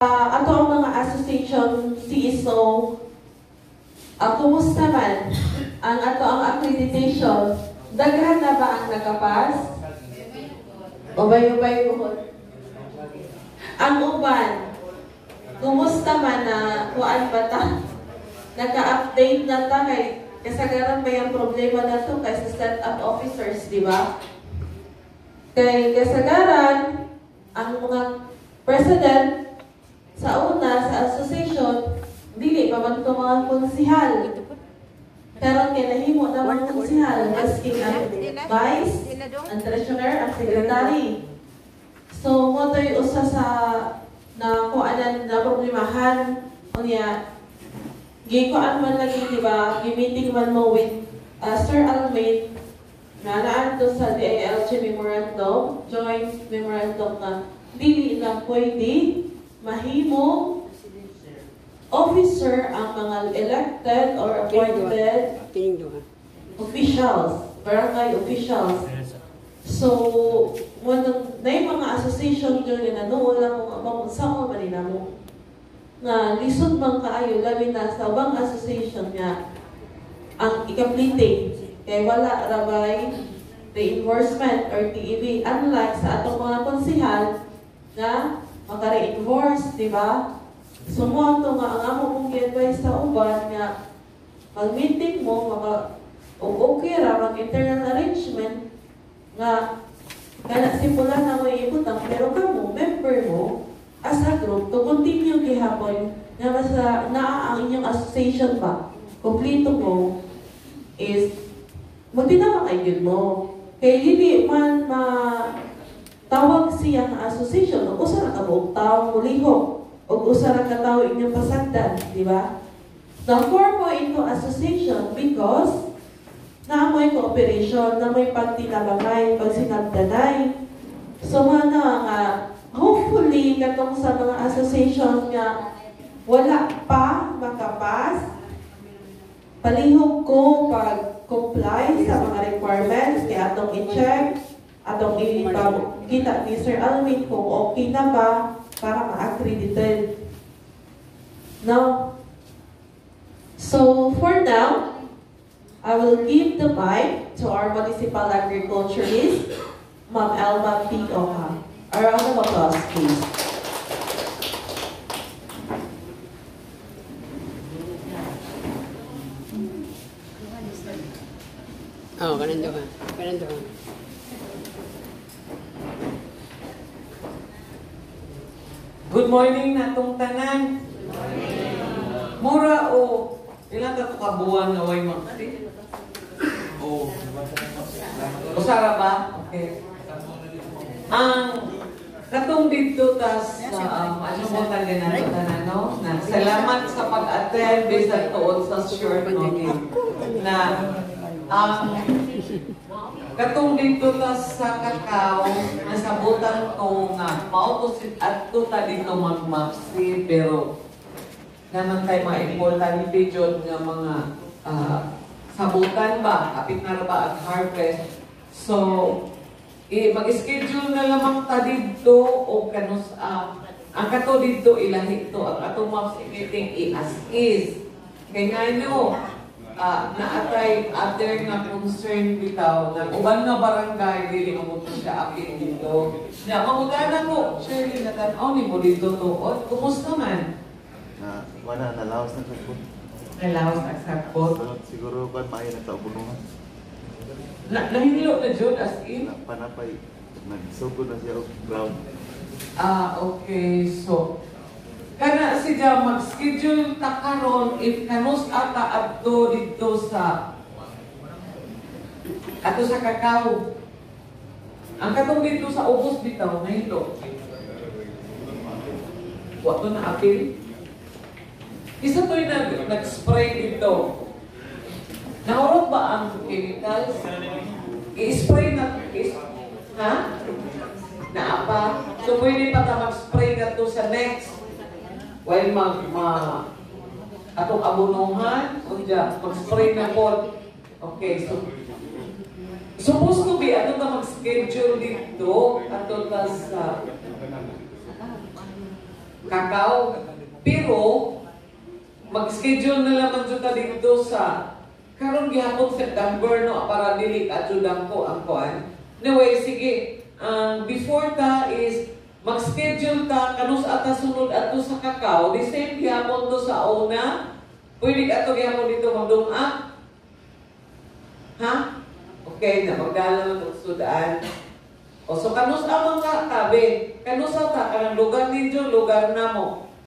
Ato ang mga association CSO, kumusta man ang ato ang accreditation? Daghan na ba ang nakapas? Ubay-ubay buhon. Ang uban, kumusta man na kuan ba ta? Naka-update na ta kay kasagaran pa yung problema na to kay sa set-up officers, di ba? Kay kasagaran, ang mga president sa una, sa association, dili pa man ito mga konsihal. Karon kay nahimo na mga konsihal, asking ang vice, ang treasurer, ang secretary. So, mo to'y usa sa na kuanan na problemahan unya gikuan man lagi, di ba? Gi-meeting man mo with Sir Almain na naan to sa DILG memorandum, joint memorandum na dili na pwede mahimo officer ang mga elected or appointed officials, barangay officials. So, when na yung mga association dyan na noon lang kung saan man nila mo nga lisod man kaayo, labi na sa bang association nga ang ikapliting kay wala rabay reinforcement or TEV, unlike sa atong mga konsihal na maka-reinforce, di ba? So mo ito nga ang amo mong i-advise sa uban nga mag-meeting mo, okay ra, mag-internal arrangement nga kana simula na mo iikutang, pero kamo, member mo, as a group, to continue gihapon nga basta naa ang inyong association ba, kompleto mo, is magtinama kay yun mo. Kaya hindi man tawag siya ng association, o usa na ka mo, tawag mo lihok, o usa na ka tawag inyong pasagdan, di ba? Na-form mo into association because na may cooperation, na may pagtinabangay, pagsinagdanay. So, hopefully, katong sa mga association nga wala pa makapas, palihog ko pag-comply sa mga requirements, kaya atong i-check, atong kita ni Sir Alvin kung okay na ba para ma-accredited. No? So, for now, I will give the mic to our municipal agriculturist, Ma'am Elma P. Oha. A round of applause, please. Oh, ganun doon. Ganun doon. Good morning natong tanan. Mura o ilang ka kabuan na way magti? Oh. Usara ba? Okay. Ang katong dito tas ano mo tanan no? Na salamat sa pag-attend bisan tuod sa short notice na katong dito tas sa kakao nasabutan ko nga mao to sit at to ta dito magmapsi pero naman tayo mga importante jud nga mga sabutan ba kapit na ba at harvest. So mag-schedule na lamang ta dito o kanus ang kato dito ilahi to ang atong maps meeting i-as is kay nga nyo naatay other nga concern bitaw na uban nga barangay dili mo to siya apit dito na mamugana ko Shirley natanaw ni mo dito tuod kumusta man wala nalawas na sakbot nalawas na sakbot siguro kan maayo na sa ubunuhan nahilo na jud as in panapay nagsugod na siya ground okay so kana siya mag-schedule ta karon if kanus ata adto dito sa ato sa kakao ang katong dito sa ubos bitaw nahilo wa to na apil isa to'y nag-spray dito. Nahurot ba ang chemicals? I-spray na, ha? Naapa? So pwede pa ta mag-spray na to sa next. While atong abunuhan, o dyan, mag-spray na po. Okay, so supposed to be, ato ka mag-schedule dito, ato ta sa kakao. Pero mag-schedule na lamang jud ta dito sa karon gihapon September no para dili ka judang ko ang kuan. Anyway, sige. Before ta is mag-schedule ta kanus ata sunod ato sa kakao. The same gihapon to sa una. Pwede ka to gihapon dito magdung-a. Ha? Okay, na magdala ng sudan. O so kanus amang ka tabi. Kanus ata kanang lugar ninyo, lugar namo.